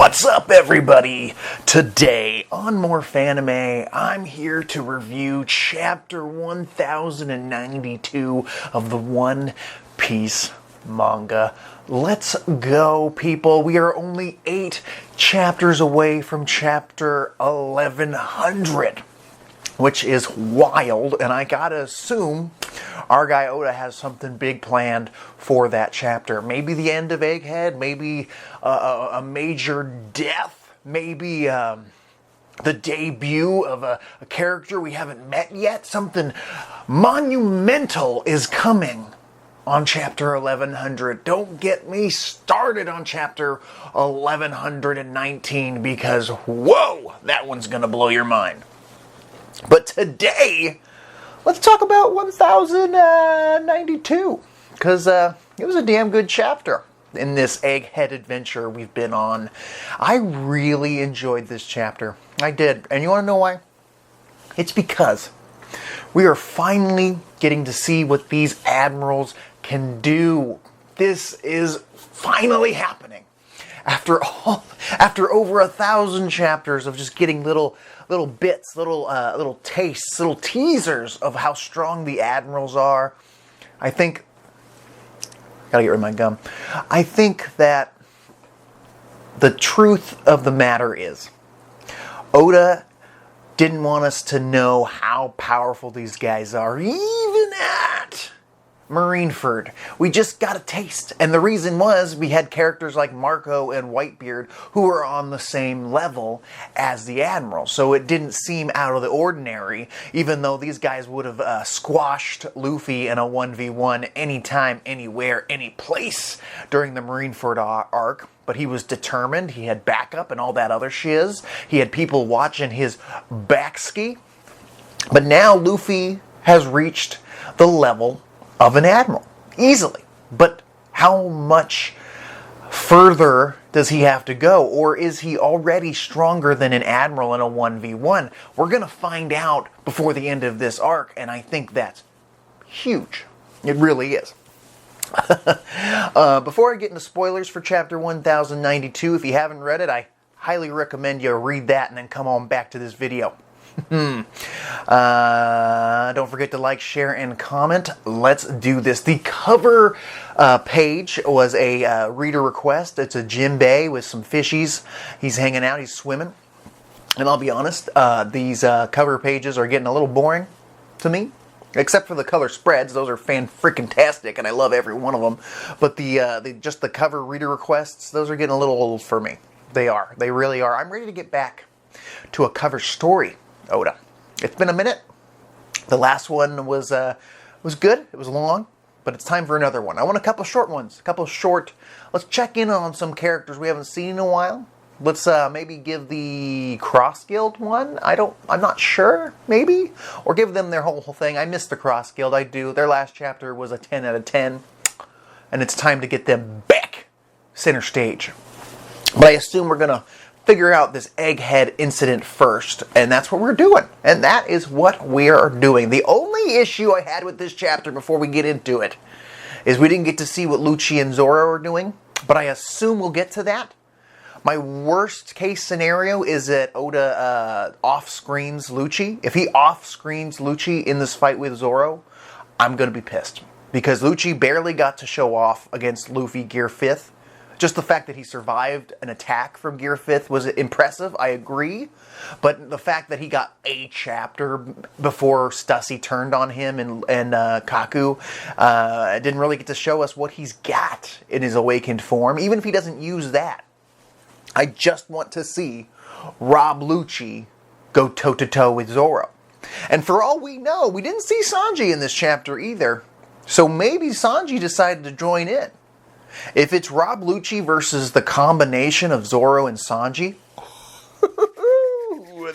What's up, everybody? Today on More Fanime, I'm here to review Chapter 1092 of the One Piece manga. Let's go, people. We are only 8 chapters away from Chapter 1100, which is wild, and I gotta assume our guy Oda has something big planned for that chapter. Maybe the end of Egghead, maybe a major death, maybe the debut of a character we haven't met yet. Something monumental is coming on Chapter 1100. Don't get me started on Chapter 1119 because, whoa, that one's gonna blow your mind. But today, let's talk about 1092, because it was a damn good chapter in this Egghead adventure we've been on. I really enjoyed this chapter. I did. And you want to know why? It's because we are finally getting to see what these admirals can do. This is finally happening. After over 1,000 chapters of just getting little bits, little tastes, little teasers of how strong the admirals are, I think, gotta get rid of my gum. I think that the truth of the matter is, Oda didn't want us to know how powerful these guys are, even at Marineford. We just got a taste. And the reason was we had characters like Marco and Whitebeard who were on the same level as the Admiral. So it didn't seem out of the ordinary, even though these guys would have squashed Luffy in a 1v1 anytime, anywhere, any place during the Marineford arc. But he was determined. He had backup and all that other shiz. He had people watching his backski. But now Luffy has reached the level of an admiral, easily. But how much further does he have to go? Or is he already stronger than an admiral in a 1v1? We're going to find out before the end of this arc, and I think that's huge. It really is. Before I get into spoilers for Chapter 1092, if you haven't read it, I highly recommend you read that and then come on back to this video. Don't forget to like, share, and comment. Let's do this. The cover page was a reader request. It's a Jinbei with some fishies. He's hanging out. He's swimming. And I'll be honest, these cover pages are getting a little boring to me. Except for the color spreads. Those are fan-freaking-tastic, and I love every one of them. But just the cover reader requests, those are getting a little old for me. They are. They really are. I'm ready to get back to a cover story, Oda. It's been a minute. The last one was good. It was long, but it's time for another one. I want a couple short ones. Let's check in on some characters we haven't seen in a while. Let's maybe give the Cross Guild one. I'm not sure. Maybe, or give them their whole thing. I miss the Cross Guild. I do. Their last chapter was a 10 out of 10, and it's time to get them back center stage. But I assume we're gonna figure out this Egghead incident first, and that's what we're doing. And that is what we are doing. The only issue I had with this chapter before we get into it is we didn't get to see what Lucci and Zoro are doing, but I assume we'll get to that. My worst case scenario is that Oda off-screens Lucci. If he off-screens Lucci in this fight with Zoro, I'm going to be pissed. Because Lucci barely got to show off against Luffy Gear 5th. Just the fact that he survived an attack from Gear 5th was impressive, I agree. But the fact that he got a chapter before Stussy turned on him and Kaku didn't really get to show us what he's got in his awakened form, even if he doesn't use that. I just want to see Rob Lucci go toe-to-toe with Zoro. And for all we know, we didn't see Sanji in this chapter either. So maybe Sanji decided to join in. If it's Rob Lucci versus the combination of Zoro and Sanji,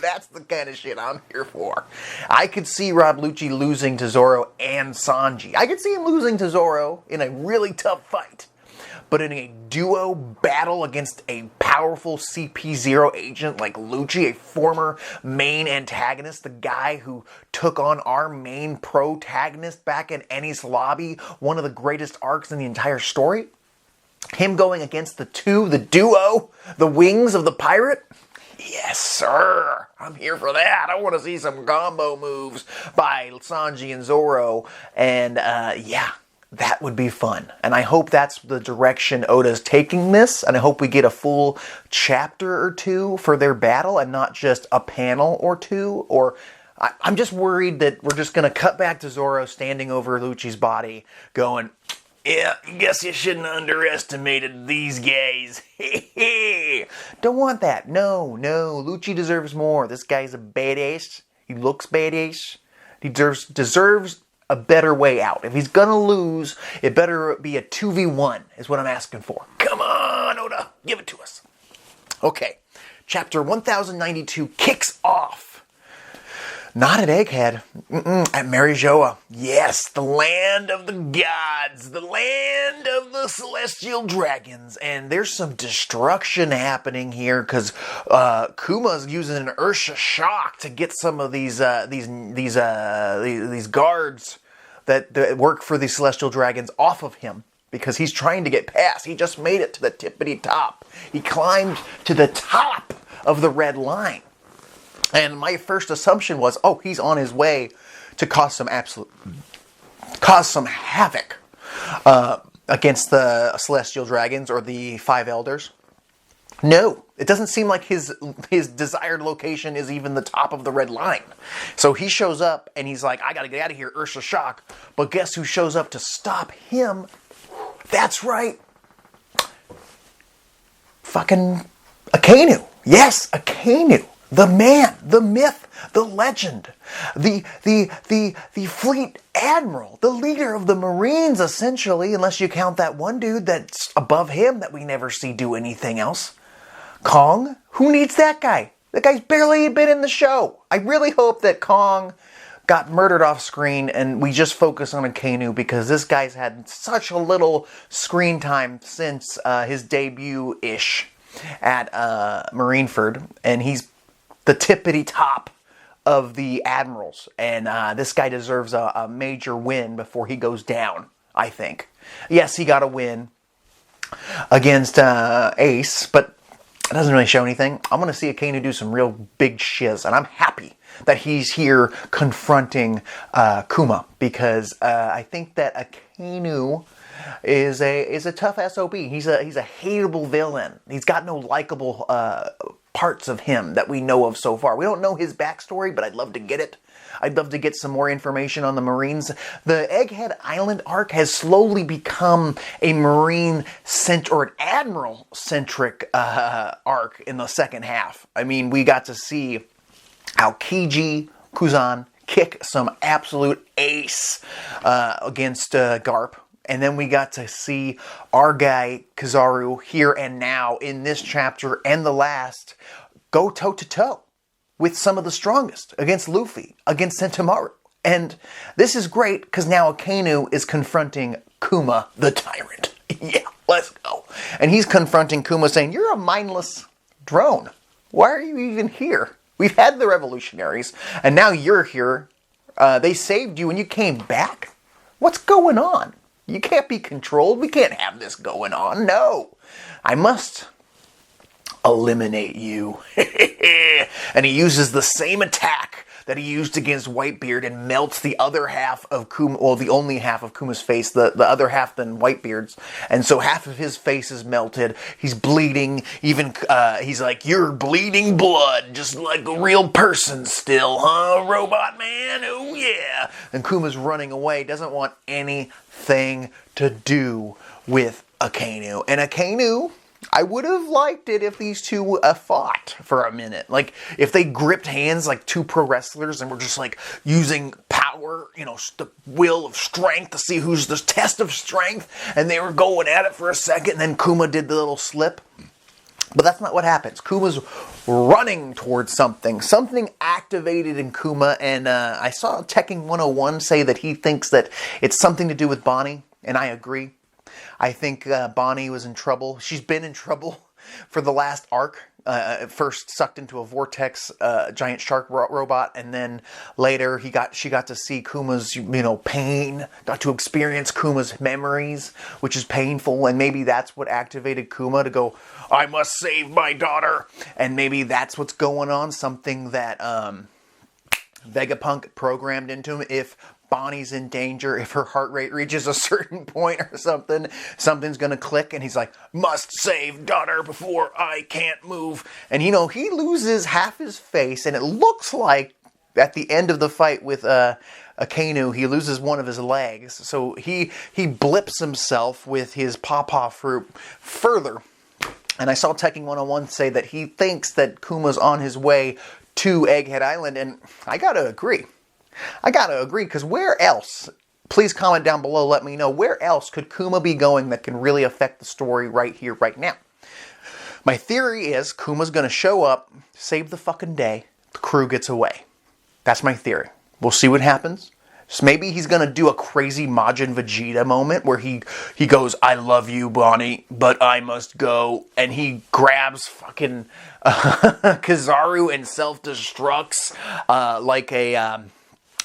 that's the kind of shit I'm here for. I could see Rob Lucci losing to Zoro and Sanji. I could see him losing to Zoro in a really tough fight. But in a duo battle against a powerful CP0 agent like Lucci, a former main antagonist, the guy who took on our main protagonist back in Enies Lobby, one of the greatest arcs in the entire story, Him going against the duo, the wings of the pirate? Yes, sir. I'm here for that. I want to see some combo moves by Sanji and Zoro. And, yeah, that would be fun. And I hope that's the direction Oda's taking this. And I hope we get a full chapter or two for their battle and not just a panel or two. Or I'm just worried that we're just going to cut back to Zoro standing over Lucci's body going, yeah, guess you shouldn't have underestimated these guys. Don't want that. No. Lucci deserves more. This guy's a badass. He looks badass. He deserves a better way out. If he's gonna lose, it better be a 2v1 is what I'm asking for. Come on, Oda. Give it to us. Okay. Chapter 1092 kicks off. Not at Egghead. At Marijoa. Yes, the land of the gods. The land of the celestial dragons. And there's some destruction happening here because Kuma's using an Ursha shock to get some of these guards that work for the celestial dragons off of him. Because he's trying to get past. He just made it to the tippity top. He climbed to the top of the red line. And my first assumption was, oh, he's on his way to cause some havoc against the celestial dragons or the five elders. No, it doesn't seem like his desired location is even the top of the red line. So he shows up and he's like, I gotta get out of here, Ursha Shock. But guess who shows up to stop him? That's right. Fucking Akainu. Yes, Akainu. The man, the myth, the legend, the fleet admiral, the leader of the Marines, essentially, unless you count that one dude that's above him that we never see do anything else. Kong? Who needs that guy? That guy's barely been in the show. I really hope that Kong got murdered off screen and we just focus on Akainu because this guy's had such a little screen time since his debut-ish at Marineford, and he's the tippity top of the admirals. And this guy deserves a major win before he goes down, I think. Yes, he got a win against Ace, but it doesn't really show anything. I'm going to see Akainu do some real big shiz, and I'm happy that he's here confronting Kuma, because I think that Akainu is a tough SOB. He's a hateable villain. He's got no likable parts of him that we know of so far. We don't know his backstory, but I'd love to get it. I'd love to get some more information on the Marines. The Egghead Island arc has slowly become a Marine or an Admiral-centric arc in the second half. I mean, we got to see how Kiji Kuzan kick some absolute ace against Garp. And then we got to see our guy, Kizaru, here and now in this chapter and the last, go toe-to-toe with some of the strongest against Luffy, against Sentomaru. And this is great because now Akainu is confronting Kuma the Tyrant. Yeah, let's go. And he's confronting Kuma saying, you're a mindless drone. Why are you even here? We've had the revolutionaries, and now you're here. They saved you and you came back? What's going on? You can't be controlled. We can't have this going on. No. I must eliminate you. And he uses the same attack that he used against Whitebeard and melts the other half of Kuma, well, the only half of Kuma's face, the other half than Whitebeard's. And so half of his face is melted. He's bleeding. Even, he's like, you're bleeding blood, just like a real person still, huh, Robot Man? Oh, yeah. And Kuma's running away, doesn't want anything to do with Akainu. And Akainu, I would have liked it if these two fought for a minute. Like, if they gripped hands like two pro wrestlers and were just, like, using power, you know, the will of strength to see who's the test of strength, and they were going at it for a second, and then Kuma did the little slip. But that's not what happens. Kuma's running towards something. Something activated in Kuma, and I saw Tekking 101 say that he thinks that it's something to do with Bonnie, and I agree. I think Bonnie was in trouble. She's been in trouble for the last arc. First sucked into a vortex, giant shark robot, and then later she got to see Kuma's pain, got to experience Kuma's memories, which is painful, and maybe that's what activated Kuma to go, I must save my daughter, and maybe that's what's going on, something that Vegapunk programmed into him. If Bonnie's in danger, if her heart rate reaches a certain point or something, something's gonna click, and he's like, must save daughter before I can't move. And he loses half his face, and it looks like at the end of the fight with Akainu, he loses one of his legs. So he blips himself with his pawpaw fruit further. And I saw Tekken 101 say that he thinks that Kuma's on his way to Egghead Island, and I gotta agree, because where else, please comment down below, let me know, where else could Kuma be going that can really affect the story right here, right now? My theory is Kuma's going to show up, save the fucking day, the crew gets away. That's my theory. We'll see what happens. So maybe he's going to do a crazy Majin Vegeta moment where he goes, I love you, Bonnie, but I must go. And he grabs fucking Kizaru and self-destructs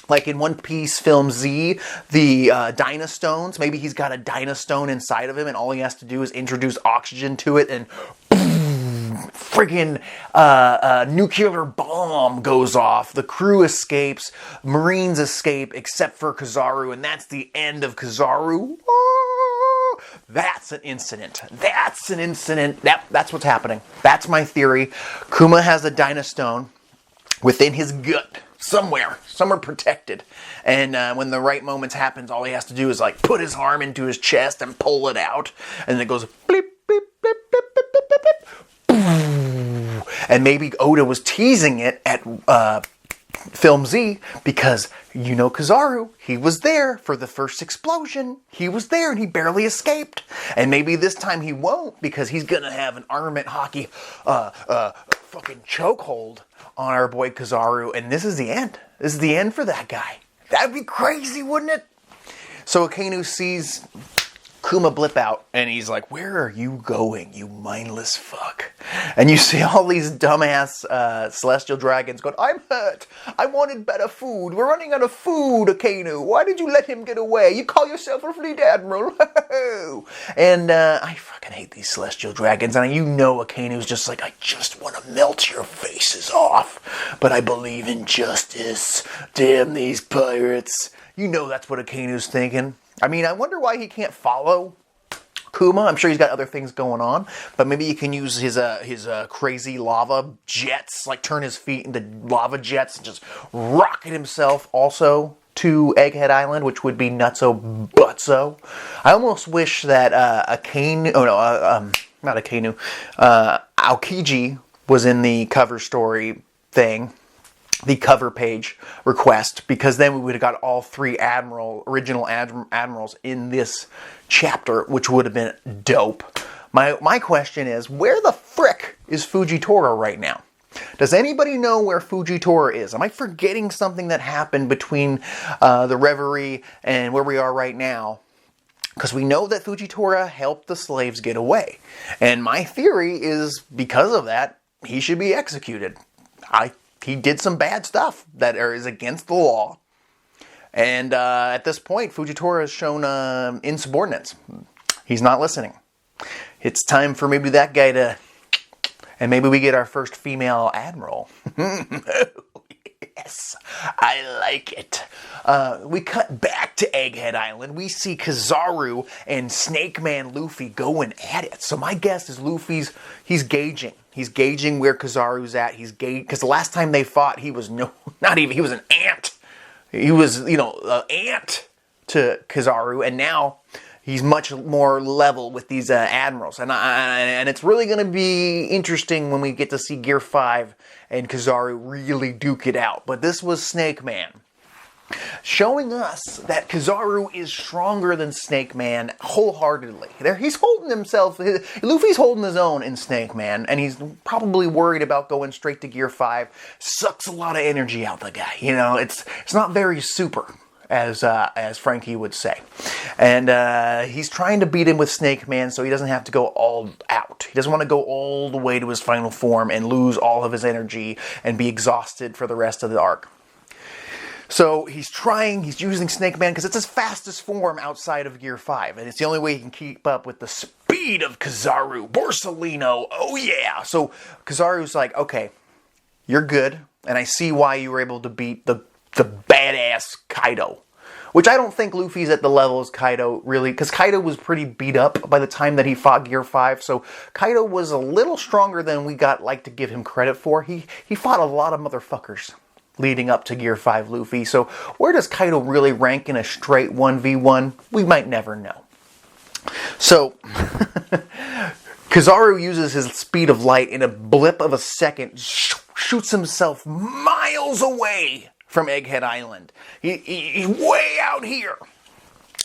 like in One Piece Film Z, the Dynastones. Maybe he's got a Dynastone inside of him, and all he has to do is introduce oxygen to it, and friggin' nuclear bomb goes off. The crew escapes, Marines escape, except for Kizaru, and that's the end of Kizaru. That's an incident. That's what's happening. That's my theory. Kuma has a Dynastone within his gut. Somewhere protected. And when the right moments happens, all he has to do is like put his arm into his chest and pull it out. And then it goes bleep, bleep, bleep, bleep, bleep, bleep, bleep, bleep. And maybe Oda was teasing it at Film Z because, Kizaru, he was there for the first explosion. He was there and he barely escaped. And maybe this time he won't because he's going to have an armament hockey fucking chokehold on our boy Kizaru, and this is the end. This is the end for that guy. That'd be crazy, wouldn't it? So Akainu sees Kuma blip out, and he's like, where are you going, you mindless fuck? And you see all these dumbass celestial dragons going, I'm hurt. I wanted better food. We're running out of food, Akainu. Why did you let him get away? You call yourself a fleet admiral. And I fucking hate these celestial dragons. And Akainu's just like, I just want to melt your faces off. But I believe in justice. Damn these pirates. That's what Akainu's thinking. I mean, I wonder why he can't follow Kuma. I'm sure he's got other things going on, but maybe he can use his crazy lava jets, like turn his feet into lava jets and just rocket himself also to Egghead Island, which would be nutso butso. I almost wish that Aokiji was in the cover story thing. The cover page request, because then we would have got all three original admirals in this chapter, which would have been dope. My question is, where the frick is Fujitora right now? Does anybody know where Fujitora is? Am I forgetting something that happened between the Reverie and where we are right now? Because we know that Fujitora helped the slaves get away. And my theory is, because of that, he should be executed. He did some bad stuff that is against the law. And at this point, Fujitora has shown insubordinance. He's not listening. It's time for maybe that guy to... And maybe we get our first female admiral. Yes, I like it. We cut back to Egghead Island. We see Kizaru and Snake Man Luffy going at it. So my guess is he's gauging. He's gauging where Kizaru's at. Because the last time they fought, he was he was an ant. He was, an ant to Kizaru, and now he's much more level with these admirals. And it's really going to be interesting when we get to see Gear 5 and Kizaru really duke it out. But this was Snake Man, showing us that Kizaru is stronger than Snake Man wholeheartedly. He's holding himself, Luffy's holding his own in Snake Man, and he's probably worried about going straight to Gear 5. Sucks a lot of energy out the guy. It's not very super, as Frankie would say. And he's trying to beat him with Snake Man so he doesn't have to go all out. He doesn't want to go all the way to his final form and lose all of his energy and be exhausted for the rest of the arc. So he's using Snake Man because it's his fastest form outside of Gear 5. And it's the only way he can keep up with the speed of Kizaru. Borsalino, oh yeah! So Kizaru's like, okay, you're good. And I see why you were able to beat the badass Kaido. Which I don't think Luffy's at the level as Kaido, really. Because Kaido was pretty beat up by the time that he fought Gear 5. So Kaido was a little stronger than we like to give him credit for. He fought a lot of motherfuckers leading up to Gear 5 Luffy. So where does Kaido really rank in a straight 1v1? We might never know. So Kizaru uses his speed of light in a blip of a second, shoots himself miles away from Egghead Island. He's way out here.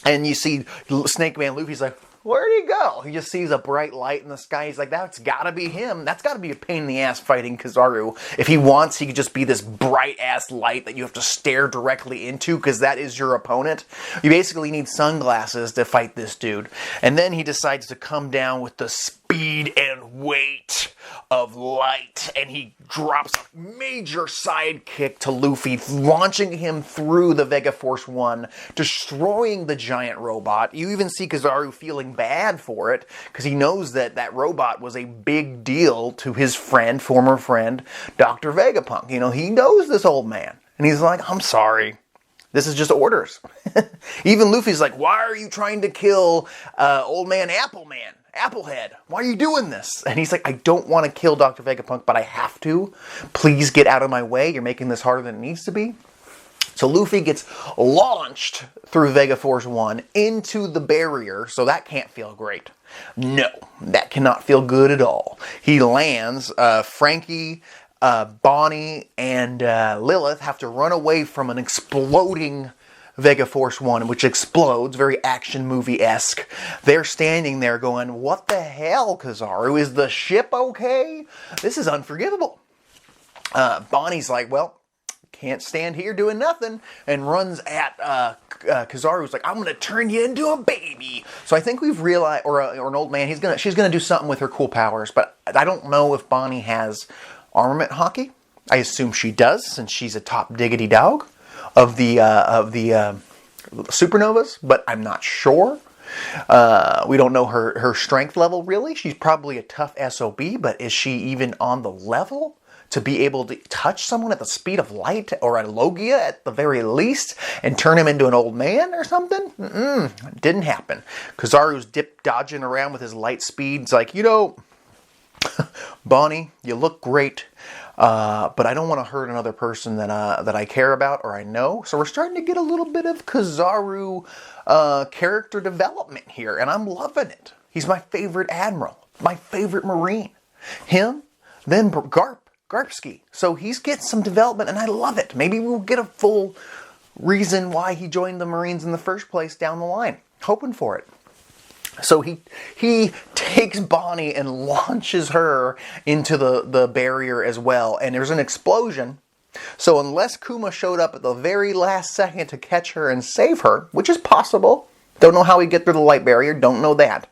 And you see Snake Man Luffy's like, where'd he go? He just sees a bright light in the sky. He's like, that's gotta be him. That's gotta be a pain in the ass fighting Kizaru. If he wants, he could just be this bright ass light that you have to stare directly into because that is your opponent. You basically need sunglasses to fight this dude. And then he decides to come down with the speed and weight of light. And he drops a major side kick to Luffy, launching him through the Vega Force 1, destroying the giant robot. You even see Kizaru feeling bad for it because he knows that that robot was a big deal to his friend, former friend, Dr. Vegapunk. You know, he knows this old man. And he's like, I'm sorry. This is just orders. Even Luffy's like, why are you trying to kill old man Applehead? Why are you doing this? And he's like, I don't want to kill Dr. Vegapunk, but I have to. Please get out of my way. You're making this harder than it needs to be. So Luffy gets launched through Vega Force 1 into the barrier, so that can't feel great. No, that cannot feel good at all. He lands, Frankie, Bonnie, and Lilith have to run away from an exploding Vega Force 1, which explodes, very action movie-esque. They're standing there going, what the hell, Kizaru? Is the ship okay? This is unforgivable. Bonnie's like, well, can't stand here doing nothing, and runs at Kizaru's like, I'm going to turn you into a baby. So I think we've realized, or an old man, she's going to do something with her cool powers, but I don't know if Bonnie has armament hockey. I assume she does, since she's a top diggity dog of the supernovas, but I'm not sure. We don't know her strength level, really. She's probably a tough SOB, but is she even on the level to be able to touch someone at the speed of light, or a Logia at the very least, and turn him into an old man or something? Didn't happen. Kizaru's dodging around with his light speed. It's like, you know, Bonnie, you look great, but I don't want to hurt another person that I care about or I know. So we're starting to get a little bit of Kizaru character development here, and I'm loving it. He's my favorite admiral, my favorite marine. Him, then Garpsky. So he's getting some development, and I love it. Maybe we'll get a full reason why he joined the Marines in the first place down the line. Hoping for it. So he takes Bonnie and launches her into the barrier as well. And there's an explosion. So unless Kuma showed up at the very last second to catch her and save her, which is possible. Don't know how he'd get through the light barrier. Don't know that.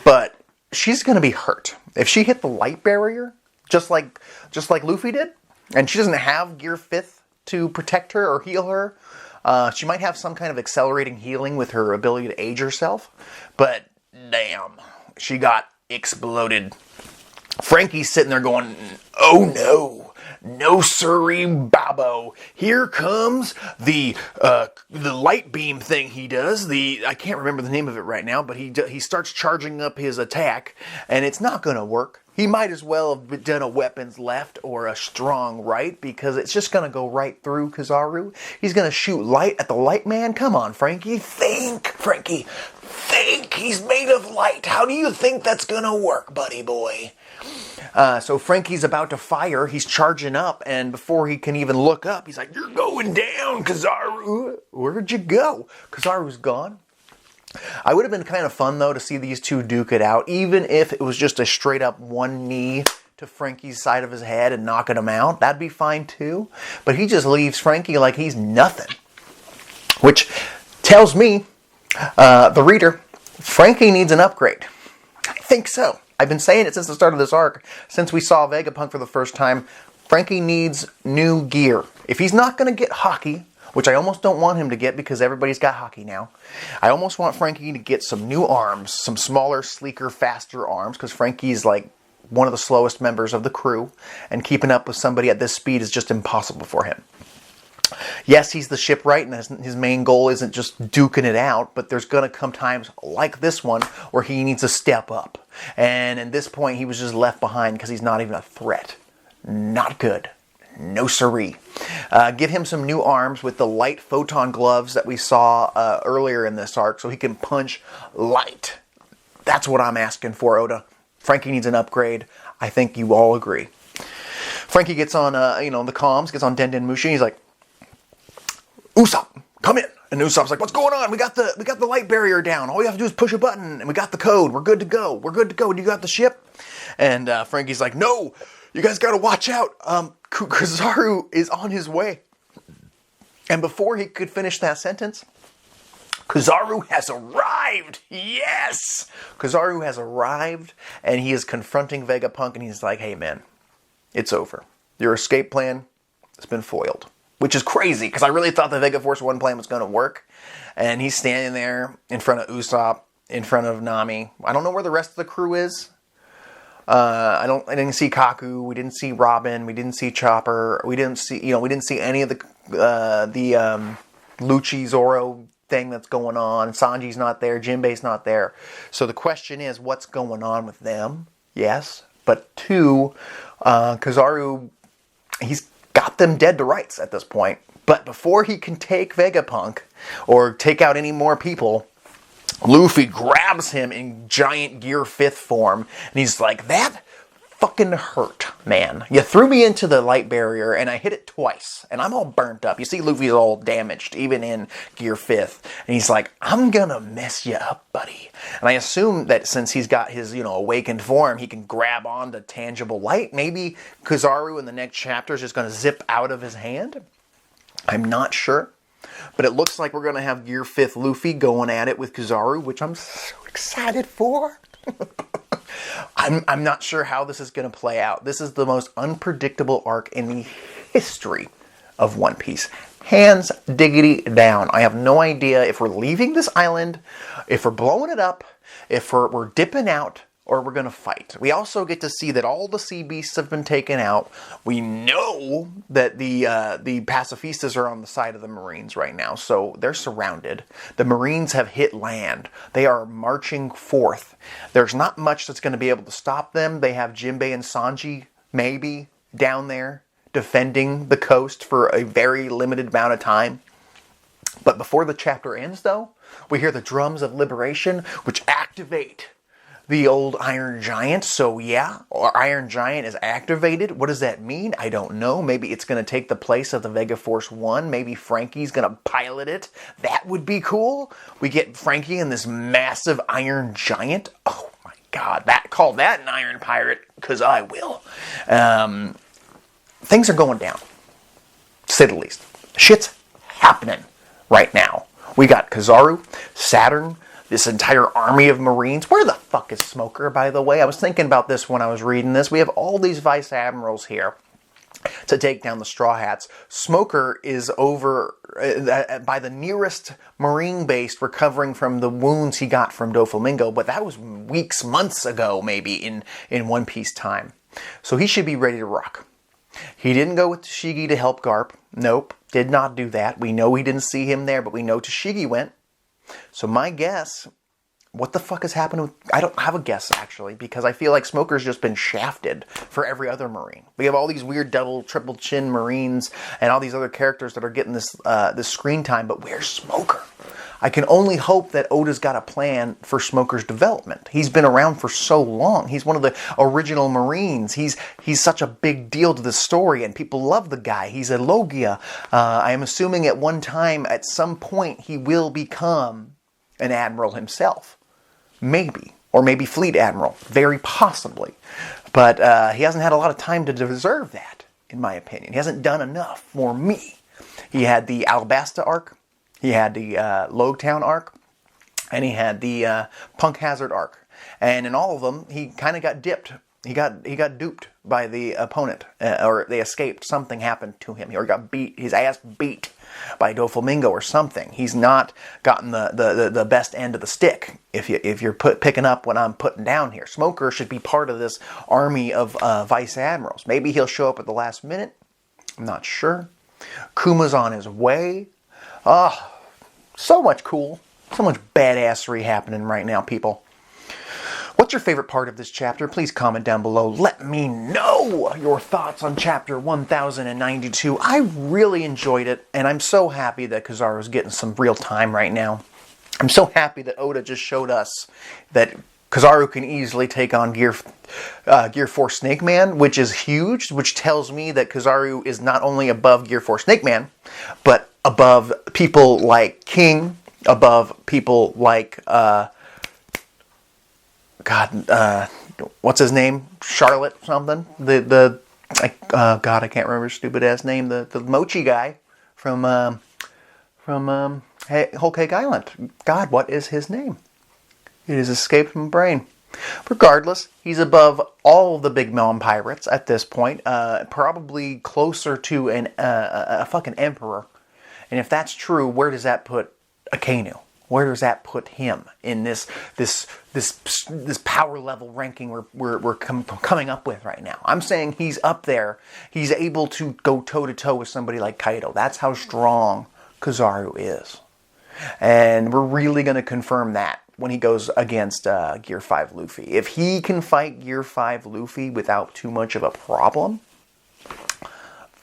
But she's going to be hurt. If she hit the light barrier, just like Luffy did, and she doesn't have Gear 5th to protect her or heal her, she might have some kind of accelerating healing with her ability to age herself, but damn, she got exploded. Frankie's sitting there going, oh no, no siree, Babo. Here comes the light beam thing he does. I can't remember the name of it right now, but he starts charging up his attack, and it's not going to work. He might as well have done a weapons left or a strong right, because it's just going to go right through Kizaru. He's going to shoot light at the light man. Come on, Frankie. Think, Frankie. Think. He's made of light. How do you think that's going to work, buddy boy? So Frankie's about to fire. He's charging up, and before he can even look up, he's like, you're going down, Kizaru. Where'd you go? Kizaru's gone. I would have been kind of fun, though, to see these two duke it out, even if it was just a straight-up one knee to Frankie's side of his head and knocking him out. That'd be fine, too. But he just leaves Frankie like he's nothing. Which tells me The reader, Frankie needs an upgrade. I think so. I've been saying it since the start of this arc. Since we saw Vegapunk for the first time, Frankie needs new gear. If he's not going to get hockey, which I almost don't want him to get because everybody's got hockey now, I almost want Frankie to get some new arms, some smaller, sleeker, faster arms, because Frankie's like one of the slowest members of the crew, and keeping up with somebody at this speed is just impossible for him. Yes, he's the shipwright, and his main goal isn't just duking it out, but there's going to come times like this one where he needs to step up. And at this point, he was just left behind because he's not even a threat. Not good. No siree. Give him some new arms with the light photon gloves that we saw earlier in this arc so he can punch light. That's what I'm asking for, Oda. Frankie needs an upgrade. I think you all agree. Frankie gets on, the comms, gets on Den Mushi. He's like, Usopp, come in. And Usopp's like, what's going on? We got the light barrier down. All we have to do is push a button, and we got the code. We're good to go. We're good to go. You got the ship? And Frankie's like, no, you guys got to watch out. Kizaru is on his way. And before he could finish that sentence, Kizaru has arrived. Yes! Kizaru has arrived, and he is confronting Vegapunk, and he's like, hey, man, it's over. Your escape plan has been foiled. Which is crazy, because I really thought the Vega Force 1 plan was going to work. And he's standing there in front of Usopp, in front of Nami. I don't know where the rest of the crew is. I didn't see Kaku. We didn't see Robin. We didn't see Chopper. We didn't see any of the Lucci Zoro thing that's going on. Sanji's not there. Jinbei's not there. So the question is, what's going on with them? Yes. But two, Kizaru, he's got them dead to rights at this point. But before he can take Vegapunk or take out any more people, Luffy grabs him in giant Gear 5th form, and he's like, that fucking hurt, man. You threw me into the light barrier, and I hit it twice, and I'm all burnt up. You see Luffy's all damaged, even in Gear 5th. And he's like, I'm gonna mess you up, buddy. And I assume that since he's got his, awakened form, he can grab onto tangible light. Maybe Kizaru in the next chapter is just gonna zip out of his hand. I'm not sure. But it looks like we're going to have Gear 5th Luffy going at it with Kizaru, which I'm so excited for. I'm not sure how this is going to play out. This is the most unpredictable arc in the history of One Piece. Hands diggity down. I have no idea if we're leaving this island, if we're blowing it up, if we're dipping out, or we're going to fight. We also get to see that all the sea beasts have been taken out. We know that the pacifistas are on the side of the Marines right now, so they're surrounded. The Marines have hit land. They are marching forth. There's not much that's going to be able to stop them. They have Jinbei and Sanji, maybe, down there, defending the coast for a very limited amount of time. But before the chapter ends, though, we hear the drums of liberation, which activate the old Iron Giant. So yeah, our Iron Giant is activated. What does that mean? I don't know. Maybe it's going to take the place of the Vega Force 1. Maybe Frankie's going to pilot it. That would be cool. We get Frankie in this massive Iron Giant. Oh my God. Call that an Iron Pirate, because I will. Things are going down, to say the least. Shit's happening right now. We got Kizaru, Saturn, this entire army of Marines. Where the fuck is Smoker, by the way? I was thinking about this when I was reading this. We have all these Vice Admirals here to take down the Straw Hats. Smoker is over by the nearest Marine base recovering from the wounds he got from Doflamingo, but that was weeks, months ago maybe in One Piece time. So he should be ready to rock. He didn't go with Tashigi to help Garp. Nope, did not do that. We know he didn't see him there, but we know Tashigi went. So my guess, what the fuck has happened with... I don't have a guess, actually, because I feel like Smoker's just been shafted for every other Marine. We have all these weird double, triple chin Marines and all these other characters that are getting this screen time, but where's Smoker? I can only hope that Oda's got a plan for Smoker's development. He's been around for so long. He's one of the original Marines. He's such a big deal to the story, and people love the guy. He's a Logia. I am assuming at one time, at some point, he will become an admiral himself. Maybe. Or maybe fleet admiral. Very possibly. But he hasn't had a lot of time to deserve that, in my opinion. He hasn't done enough for me. He had the Alabasta arc. He had the Logtown arc. and he had the Punk Hazard arc, and in all of them he kind of got dipped. He got duped by the opponent, or they escaped. Something happened to him, or got beat, his ass beat by Doflamingo or something. He's not gotten the best end of the stick. If you're picking up what I'm putting down here, Smoker should be part of this army of vice admirals. Maybe he'll show up at the last minute. I'm not sure. Kuma's on his way. Oh, so much cool. So much badassery happening right now, people. What's your favorite part of this chapter? Please comment down below. Let me know your thoughts on chapter 1092. I really enjoyed it, and I'm so happy that Kizaru's getting some real time right now. I'm so happy that Oda just showed us that Kizaru can easily take on Gear 4 Snake Man, which is huge, which tells me that Kizaru is not only above Gear 4 Snake Man, but above people like King, above people like, what's his name? Charlotte something? God, I can't remember his stupid ass name. The Mochi guy from Whole Cake Island. God, what is his name? It has escaped my brain. Regardless, he's above all the Big Mom pirates at this point. Probably closer to a fucking emperor. And if that's true, where does that put Akainu? Where does that put him in this power level ranking we're coming up with right now? I'm saying he's up there. He's able to go toe to toe with somebody like Kaido. That's how strong Kizaru is, and we're really going to confirm that when he goes against Gear 5 Luffy. If he can fight Gear 5 Luffy without too much of a problem,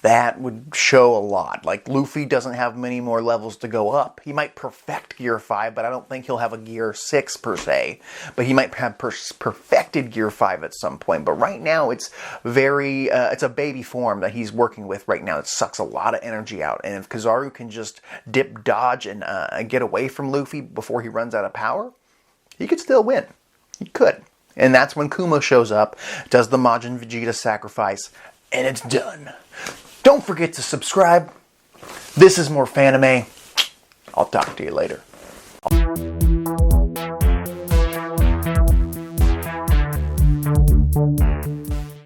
that would show a lot. Like, Luffy doesn't have many more levels to go up. He might perfect Gear 5, but I don't think he'll have a Gear 6 per se. But he might have perfected Gear 5 at some point. But right now, it's very, it's a baby form that he's working with right now. It sucks a lot of energy out. And if Kizaru can just dip, dodge, and get away from Luffy before he runs out of power, he could still win. He could. And that's when Kuma shows up, does the Majin Vegeta sacrifice, and it's done. Don't forget to subscribe. This is more Fanime. I'll talk to you later.